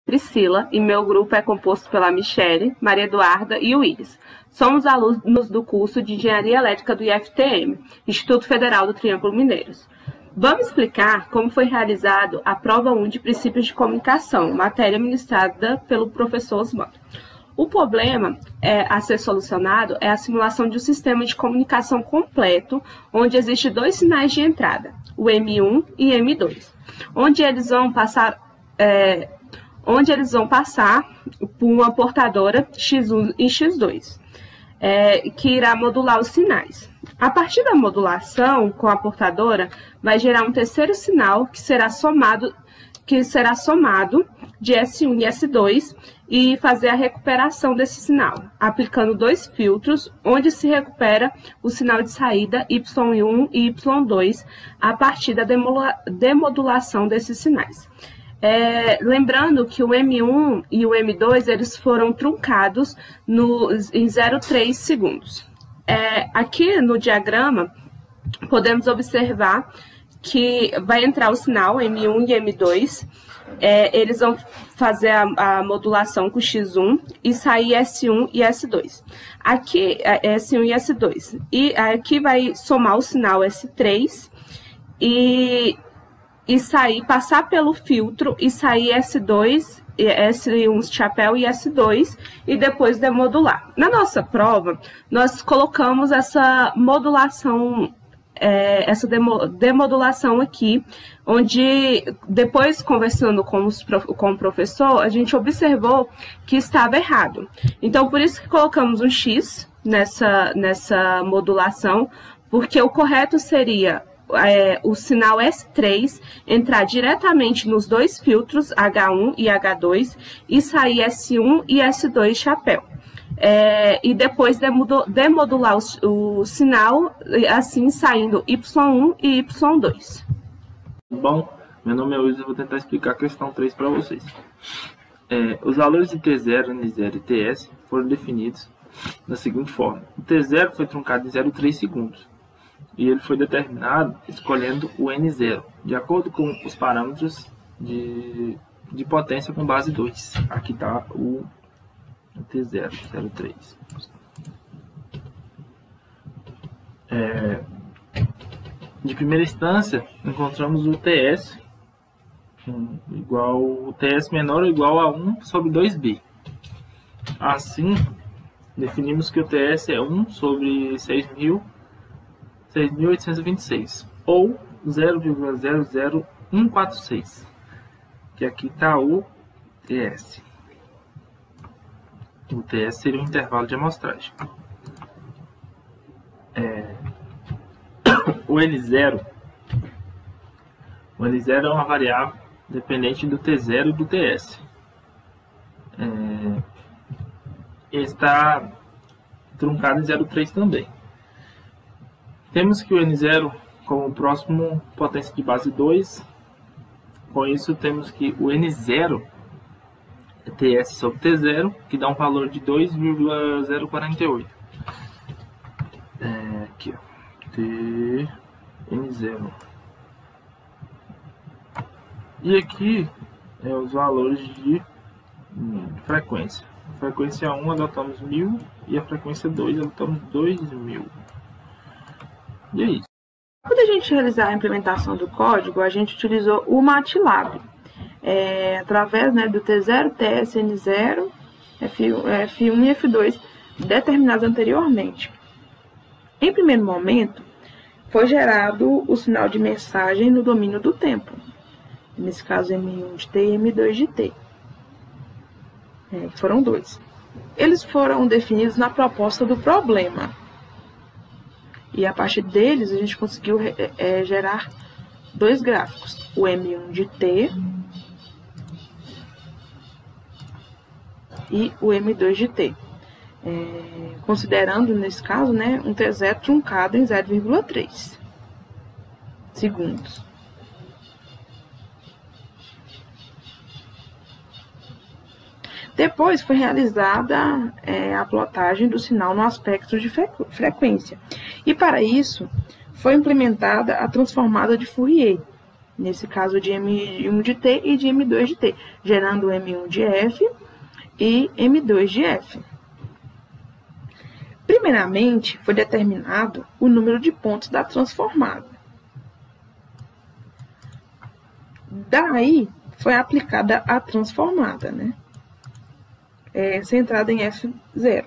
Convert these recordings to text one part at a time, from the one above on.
Priscila e meu grupo é composto pela Michele, Maria Eduarda e Willis. Somos alunos do curso de Engenharia Elétrica do IFTM, Instituto Federal do Triângulo Mineiros. Vamos explicar como foi realizado a prova 1 de Princípios de Comunicação, matéria ministrada pelo professor Osmando. O problema a ser solucionado é a simulação de um sistema de comunicação completo, onde existem dois sinais de entrada, o M1 e M2, onde eles vão passar por uma portadora X1 e X2, que irá modular os sinais. A partir da modulação com a portadora, vai gerar um terceiro sinal que será somado de S1 e S2 e fazer a recuperação desse sinal, aplicando dois filtros, onde se recupera o sinal de saída Y1 e Y2 a partir da demodulação desses sinais. Lembrando que o M1 e o M2 eles foram truncados em 0,3 segundos. Aqui no diagrama, podemos observar que vai entrar o sinal M1 e M2, eles vão fazer a modulação com X1 e sair S1 e S2. Aqui, S1 e S2. E aqui vai somar o sinal S3 e passar pelo filtro e sair S2, S1 chapéu e S2 e depois demodular. Na nossa prova, nós colocamos essa modulação, essa demodulação aqui, onde depois conversando com o professor, a gente observou que estava errado. Então, por isso que colocamos um X nessa modulação, porque o correto seria o sinal S3 entrar diretamente nos dois filtros, H1 e H2, e sair S1 e S2 chapéu. E depois demodular o sinal, assim saindo Y1 e Y2. Bom, meu nome é Wilson, eu vou tentar explicar a questão 3 para vocês. Os valores de T0, N0 e TS foram definidos da seguinte forma. O T0 foi truncado em 0,3 segundos. E ele foi determinado escolhendo o N0, de acordo com os parâmetros de potência com base 2. Aqui está o T0, 0,3. De primeira instância, encontramos o TS, o TS menor ou igual a 1 sobre 2B. Assim, definimos que o TS é 1 sobre 6.826, ou 0,00146, que aqui está o TS. O TS seria o intervalo de amostragem. O N0 é uma variável dependente do T0 e do TS. Ele está truncado em 0,3 também. Temos que o N0 como próximo potência de base 2. Com isso, temos que o N0 é TS sobre T0, que dá um valor de 2,048. Aqui, ó. N0. E aqui os valores de frequência. A frequência 1 adotamos 1000 e a frequência 2 adotamos 2000. E é isso. Quando a gente realizar a implementação do código, a gente utilizou o MATLAB. Através do T0, TS, N0, F1 e F2, determinados anteriormente. Em primeiro momento, foi gerado o sinal de mensagem no domínio do tempo. Nesse caso, M1 de T e M2 de T. Foram dois. Eles foram definidos na proposta do problema. E a partir deles, a gente conseguiu gerar dois gráficos. O M1 de T e o M2 de T. Considerando, nesse caso, um T0 truncado em 0,3 segundos. Depois foi realizada a plotagem do sinal no aspecto de frequência. E para isso, foi implementada a transformada de Fourier, nesse caso de M1 de T e de M2 de T, gerando M1 de F e M2 de F. Primeiramente, foi determinado o número de pontos da transformada. Daí, foi aplicada a transformada, né? Centrada em F0.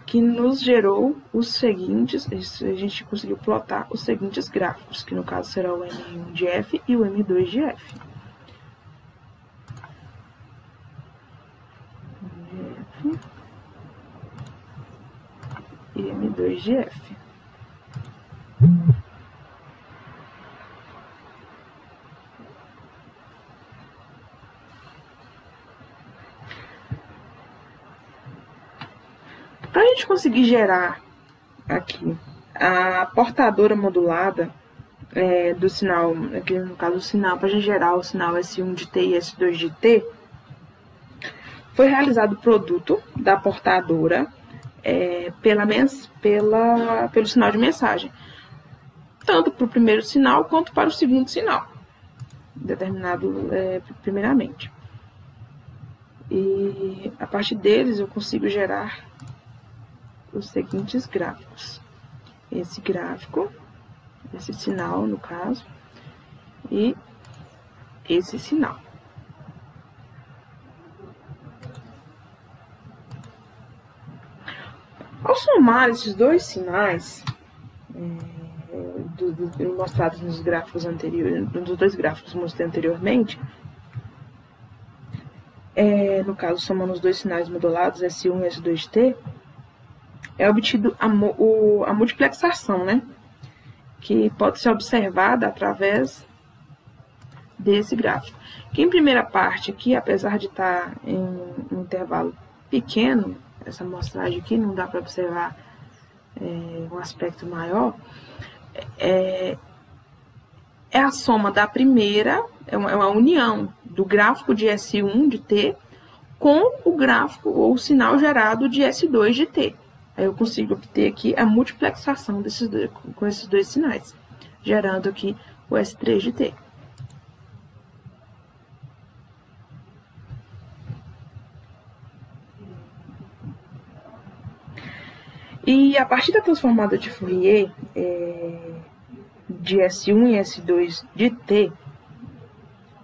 Que nos gerou os seguintes, a gente conseguiu plotar os seguintes gráficos, que no caso será o M1 de F e o M2 de F. E M2 de F. Para a gente conseguir gerar aqui a portadora modulada do sinal, aqui no caso o sinal, para a gente gerar o sinal S1 de T e S2 de T, foi realizado o produto da portadora pelo sinal de mensagem, tanto para o primeiro sinal quanto para o segundo sinal, determinado primeiramente. E a partir deles eu consigo gerar os seguintes gráficos. Esse gráfico, esse sinal no caso, e esse sinal. Ao somar esses dois sinais, mostrados nos gráficos anteriores, nos dois gráficos que mostrei anteriormente, no caso, somando os dois sinais modulados, S1 e S2 de T, é obtido a multiplexação, né? Que pode ser observada através desse gráfico. Que em primeira parte aqui, apesar de estar em um intervalo pequeno, essa amostragem aqui não dá para observar um aspecto maior, é a soma da primeira, é uma união do gráfico de S1 de T com o gráfico ou o sinal gerado de S2 de T. Aí eu consigo obter aqui a multiplexação com esses dois sinais, gerando aqui o S3 de T. E a partir da transformada de Fourier de S1 e S2 de T,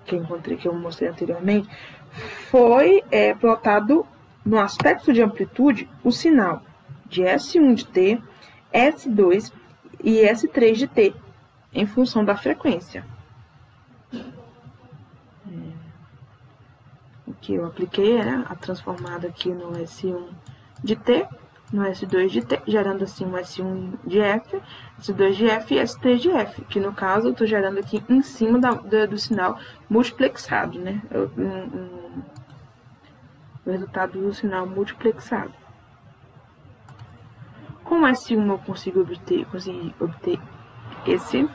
que eu mostrei anteriormente, foi plotado no aspecto de amplitude o sinal de S1 de T, S2 e S3 de T, em função da frequência. O que eu apliquei era a transformada aqui no S1 de T, no S2 de T, gerando assim um S1 de F, S2 de F e S3 de F, que no caso eu estou gerando aqui em cima do sinal multiplexado, né? O resultado do sinal multiplexado. Com S1 eu consigo obter esse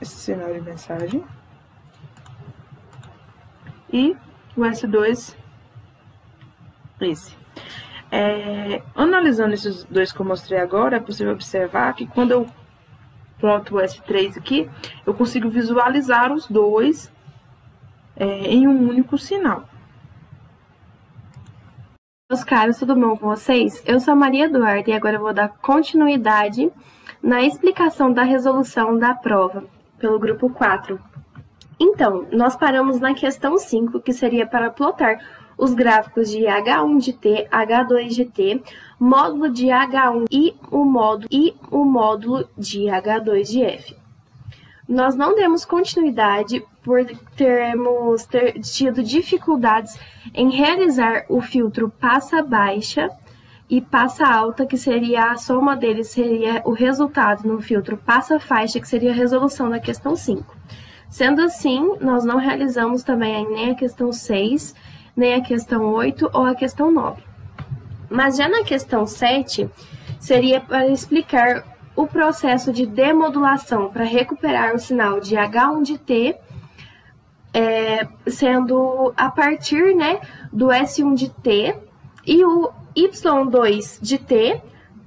sinal de mensagem. E o S2, esse. Analisando esses dois que eu mostrei agora, é possível observar que quando eu ploto o S3 aqui, eu consigo visualizar os dois em um único sinal. Meus caros, tudo bom com vocês? Eu sou a Maria Eduarda e agora eu vou dar continuidade na explicação da resolução da prova pelo grupo 4. Então, nós paramos na questão 5, que seria para plotar os gráficos de H1 de T, H2 de T, módulo de H1 e o módulo de H2 de F. Nós não demos continuidade por termos tido dificuldades em realizar o filtro passa baixa e passa alta, que seria a soma deles, seria o resultado no filtro passa faixa, que seria a resolução da questão 5. Sendo assim, nós não realizamos também nem a questão 6, nem a questão 8 ou a questão 9. Mas já na questão 7, seria para explicar o processo de demodulação para recuperar o sinal de H1 de T, sendo a partir, né, do S1 de T e o Y2 de T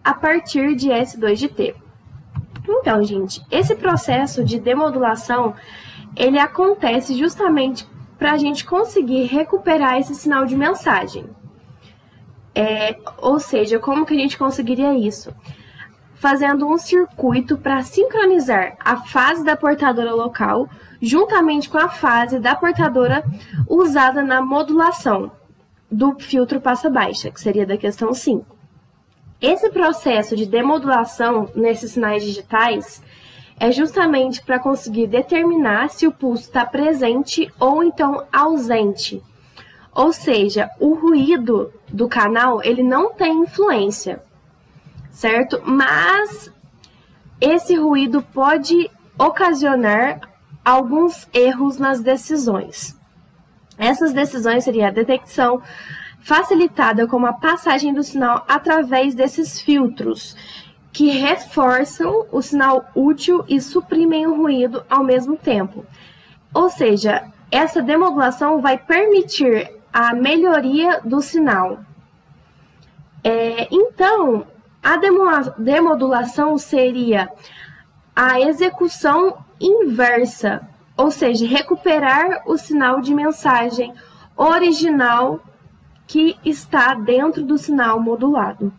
a partir de S2 de T. Então, gente, esse processo de demodulação, ele acontece justamente para a gente conseguir recuperar esse sinal de mensagem. Ou seja, como que a gente conseguiria isso? Fazendo um circuito para sincronizar a fase da portadora local juntamente com a fase da portadora usada na modulação do filtro passa-baixa, que seria da questão 5. Esse processo de demodulação nesses sinais digitais é justamente para conseguir determinar se o pulso está presente ou então ausente. Ou seja, o ruído do canal ele não tem influência, certo? Mas esse ruído pode ocasionar alguns erros nas decisões. Essas decisões seriam a detecção facilitada como a passagem do sinal através desses filtros, que reforçam o sinal útil e suprimem o ruído ao mesmo tempo. Ou seja, essa demodulação vai permitir a melhoria do sinal. Então, a demodulação seria a execução inversa, ou seja, recuperar o sinal de mensagem original que está dentro do sinal modulado.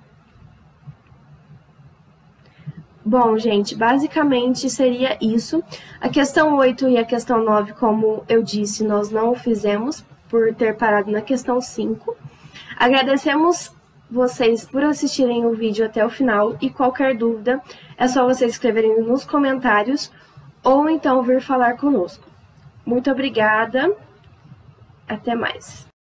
Bom, gente, basicamente seria isso. A questão 8 e a questão 9, como eu disse, nós não fizemos por ter parado na questão 5. Agradecemos vocês por assistirem o vídeo até o final e qualquer dúvida é só vocês escreverem nos comentários ou então vir falar conosco. Muito obrigada, até mais.